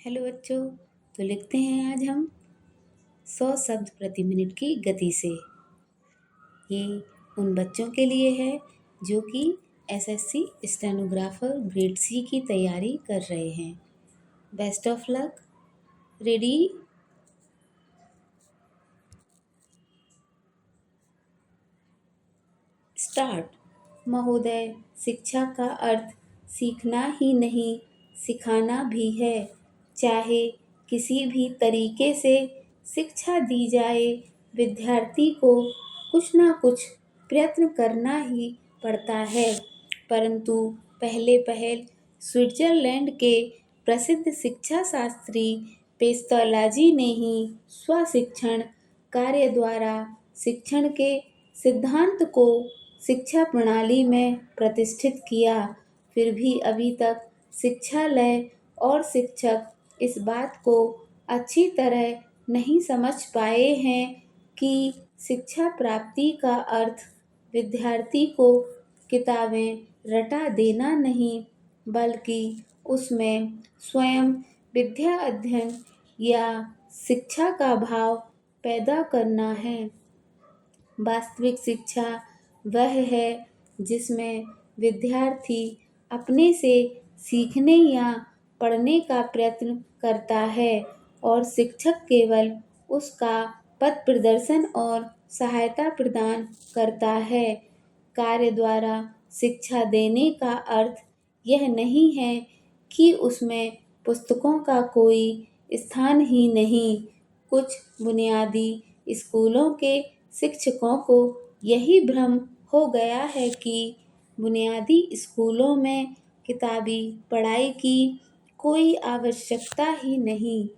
Hello बच्चों। तो लिखते हैं आज हम 100 शब्द प्रति मिनट की गति से। ये उन बच्चों के लिए है जो कि एसएससी स्टेनोग्राफर ग्रेड सी की तैयारी कर रहे हैं। Best of luck. Ready. Start. महोदय, शिक्षा का अर्थ सीखना ही नहीं, सिखाना भी है। चाहे किसी भी तरीके से शिक्षा दी जाए, विद्यार्थी को कुछ ना कुछ प्रयत्न करना ही पड़ता है। परंतु पहले पहल स्विट्जरलैंड के प्रसिद्ध शिक्षा शास्त्री पेस्तोलाजी ने ही स्वशिक्षण कार्य द्वारा शिक्षण के सिद्धांत को शिक्षा प्रणाली में प्रतिष्ठित किया। फिर भी अभी तक शिक्षालय और शिक्षक इस बात को अच्छी तरह नहीं समझ पाए हैं कि शिक्षा प्राप्ति का अर्थ विद्यार्थी को किताबें रटा देना नहीं, बल्कि उसमें स्वयं विद्या अध्ययन या शिक्षा का भाव पैदा करना है। वास्तविक शिक्षा वह है जिसमें विद्यार्थी अपने से सीखने या पढ़ने का प्रयत्न करता है और शिक्षक केवल उसका पथ प्रदर्शन और सहायता प्रदान करता है। कार्य द्वारा शिक्षा देने का अर्थ यह नहीं है कि उसमें पुस्तकों का कोई स्थान ही नहीं। कुछ बुनियादी स्कूलों के शिक्षकों को यही भ्रम हो गया है कि बुनियादी स्कूलों में किताबी पढ़ाई की कोई आवश्यकता ही नहीं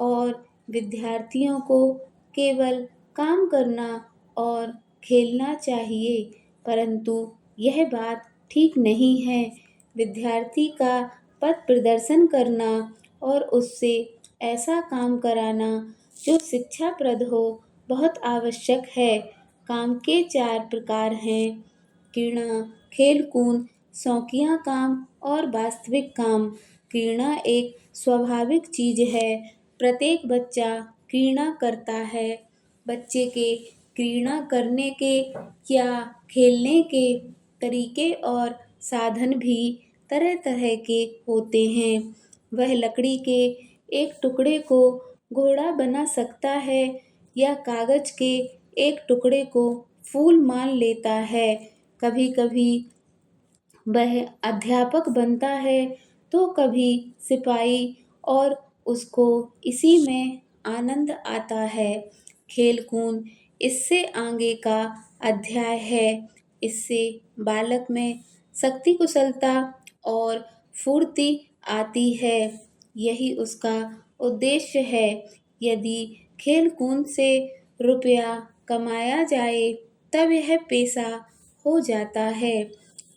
और विद्यार्थियों को केवल काम करना और खेलना चाहिए। परंतु यह बात ठीक नहीं है। विद्यार्थी का पथ प्रदर्शन करना और उससे ऐसा काम कराना जो शिक्षाप्रद हो बहुत आवश्यक है। काम के 4 प्रकार हैं: क्रीड़ा, खेल-कूद, शौकिया काम और वास्तविक काम। क्रीड़ा एक स्वाभाविक चीज है। प्रत्येक बच्चा क्रीड़ा करता है। बच्चे के क्रीड़ा करने के या खेलने के तरीके और साधन भी तरह-तरह के होते हैं। वह लकड़ी के एक टुकड़े को घोड़ा बना सकता है या कागज के एक टुकड़े को फूल मान लेता है। कभी-कभी वह अध्यापक बनता है तो कभी सिपाही और उसको इसी में आनंद आता है। खेल-कूद इससे आगे का अध्याय है। इससे बालक में शक्ति कुशलता और फुर्ती आती है। यही उसका उद्देश्य है। यदि खेल-कूद से रुपया कमाया जाए तब यह पेशा हो जाता है।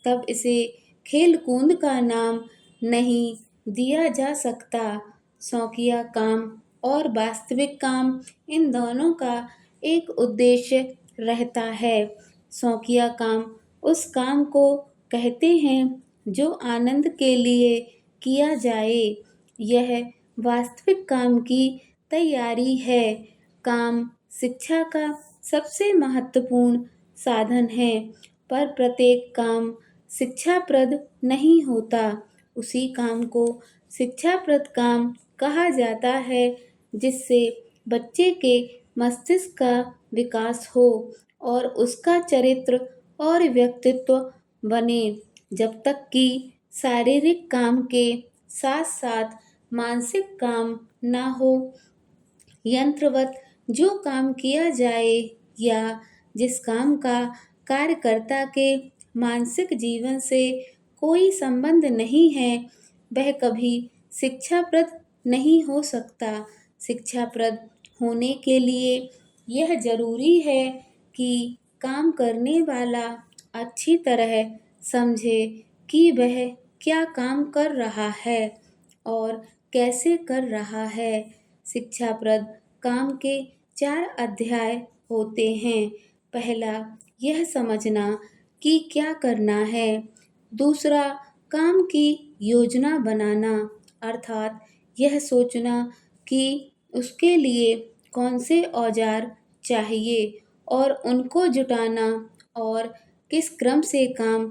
तब इसे खेल-कूद का नाम नहीं दिया जा सकता। शौकिया काम और वास्तविक काम, इन दोनों का एक उद्देश्य रहता है। शौकिया काम उस काम को कहते हैं जो आनंद के लिए किया जाए। यह वास्तविक काम की तैयारी है। काम शिक्षा का सबसे महत्वपूर्ण साधन है, पर प्रत्येक काम शिक्षाप्रद नहीं होता। उसी काम को शिक्षाप्रद काम कहा जाता है जिससे बच्चे के मस्तिष्क का विकास हो और उसका चरित्र और व्यक्तित्व बने। जब तक कि शारीरिक काम के साथ-साथ मानसिक काम ना हो, यंत्रवत जो काम किया जाए या जिस काम का कार्यकर्ता के मानसिक जीवन से कोई संबंध नहीं है, वह कभी शिक्षाप्रद नहीं हो सकता। शिक्षाप्रद होने के लिए यह जरूरी है कि काम करने वाला अच्छी तरह समझे कि वह क्या काम कर रहा है और कैसे कर रहा है। शिक्षाप्रद काम के 4 अध्याय होते हैं। पहला, यह समझना कि क्या करना है। दूसरा, काम की योजना बनाना, अर्थात यह सोचना कि उसके लिए कौन से औजार चाहिए और उनको जुटाना और किस क्रम से काम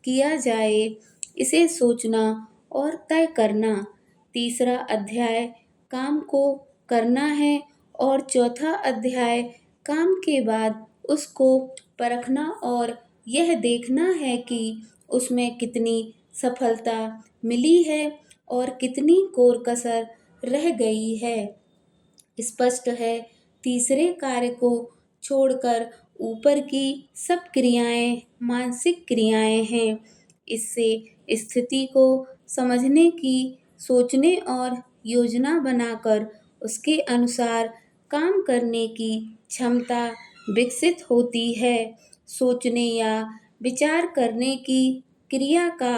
किया जाए, इसे सोचना और तय करना। तीसरा अध्याय काम को करना है और चौथा अध्याय काम के बाद उसको परखना और यह देखना है कि उसमें कितनी सफलता मिली है और कितनी कोर कसर रह गई है। स्पष्ट है, तीसरे कार्य को छोड़कर ऊपर की सब क्रियाएं मानसिक क्रियाएं हैं। इससे स्थिति को समझने की, सोचने और योजना बनाकर उसके अनुसार काम करने की क्षमता विकसित होती है। सोचने या विचार करने की क्रिया का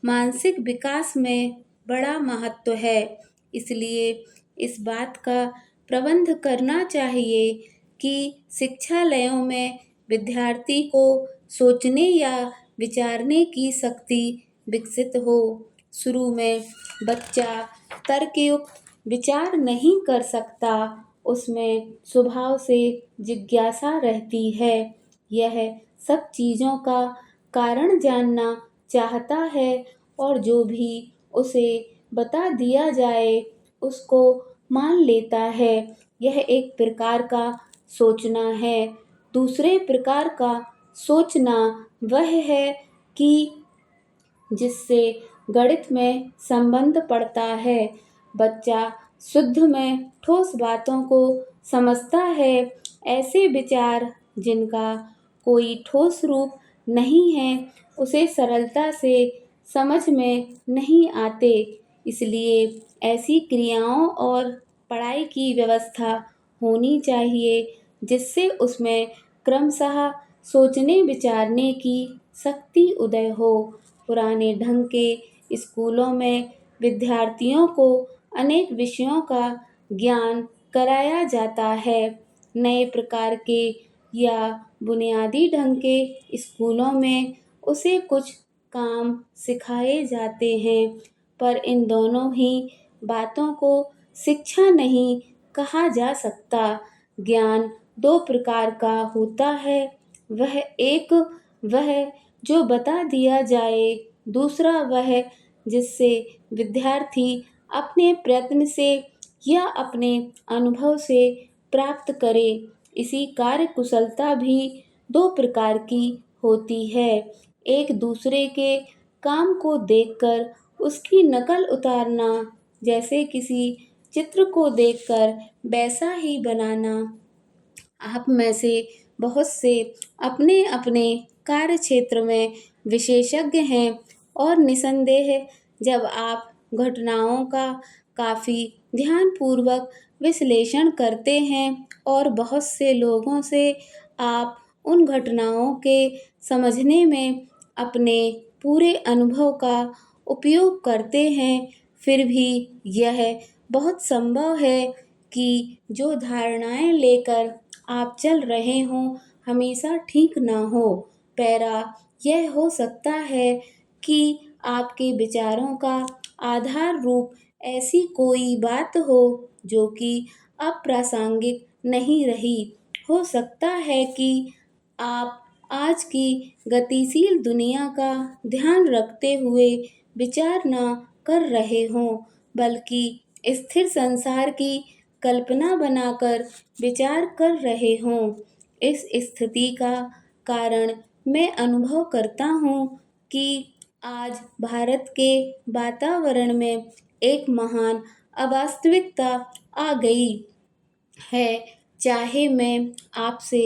मानसिक विकास में बड़ा महत्व है। इसलिए इस बात का प्रबंध करना चाहिए कि शिक्षालयों में विद्यार्थी को सोचने या विचारने की शक्ति विकसित हो। शुरू में बच्चा तर्कयुक्त विचार नहीं कर सकता, उसमें स्वभाव से जिज्ञासा रहती है। यह सब चीज़ों का कारण जानना चाहता है और जो भी उसे बता दिया जाए उसको मान लेता है। यह एक प्रकार का सोचना है। दूसरे प्रकार का सोचना वह है कि जिससे गणित में संबंध पड़ता है। बच्चा शुद्ध में ठोस बातों को समझता है। ऐसे विचार जिनका कोई ठोस रूप नहीं है उसे सरलता से समझ में नहीं आते। इसलिए ऐसी क्रियाओं और पढ़ाई की व्यवस्था होनी चाहिए जिससे उसमें क्रमशः सोचने विचारने की शक्ति उदय हो। पुराने ढंग के स्कूलों में विद्यार्थियों को अनेक विषयों का ज्ञान कराया जाता है। नए प्रकार के या बुनियादी ढंग के स्कूलों में उसे कुछ काम सिखाए जाते हैं, पर इन दोनों ही बातों को शिक्षा नहीं कहा जा सकता। ज्ञान दो प्रकार का होता है, वह जो बता दिया जाए, दूसरा वह जिससे विद्यार्थी अपने प्रयत्न से या अपने अनुभव से प्राप्त करे। इसी कार्य कुशलता भी दो प्रकार की होती है। एक दूसरे के काम को देखकर उसकी नकल उतारना, जैसे किसी चित्र को देखकर वैसा ही बनाना। आप में से बहुत से अपने अपने कार्य क्षेत्र में विशेषज्ञ हैं और निसंदेह जब आप घटनाओं का काफ़ी ध्यानपूर्वक विश्लेषण करते हैं और बहुत से लोगों से आप उन घटनाओं के समझने में अपने पूरे अनुभव का उपयोग करते हैं, फिर भी यह बहुत संभव है कि जो धारणाएं लेकर आप चल रहे हों हमेशा ठीक ना हो। पैरा यह हो सकता है कि आपके विचारों का आधार रूप ऐसी कोई बात हो जो कि अप्रासंगिक नहीं रही। हो सकता है कि आप आज की गतिशील दुनिया का ध्यान रखते हुए विचार न कर रहे हों, बल्कि स्थिर संसार की कल्पना बनाकर विचार कर रहे हों। इस स्थिति का कारण मैं अनुभव करता हूँ कि आज भारत के वातावरण में एक महान अवास्तविकता आ गई है। चाहे मैं आपसे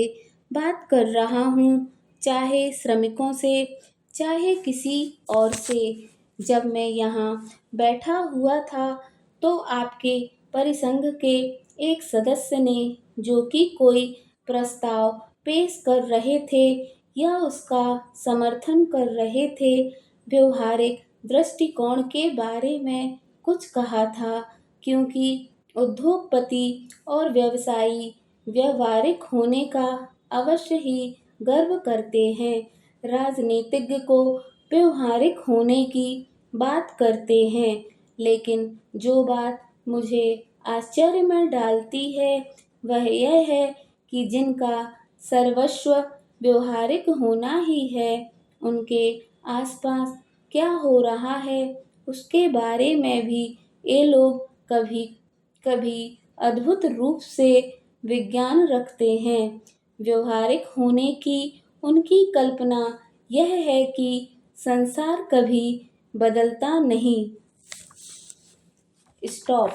बात कर रहा हूँ, चाहे श्रमिकों से, चाहे किसी और से। जब मैं यहाँ बैठा हुआ था तो आपके परिसंघ के एक सदस्य ने, जो कि कोई प्रस्ताव पेश कर रहे थे या उसका समर्थन कर रहे थे, व्यवहारिक दृष्टिकोण के बारे में कुछ कहा था। क्योंकि उद्योगपति और व्यवसायी व्यावहारिक होने का अवश्य ही गर्व करते हैं, राजनीतिज्ञ को व्यवहारिक होने की बात करते हैं, लेकिन जो बात मुझे आश्चर्य में डालती है वह यह है कि जिनका सर्वस्व व्यवहारिक होना ही है, उनके आसपास क्या हो रहा है उसके बारे में भी ये लोग कभी कभी अद्भुत रूप से विज्ञान रखते हैं। व्यवहारिक होने की उनकी कल्पना यह है कि संसार कभी बदलता नहीं। स्टॉप।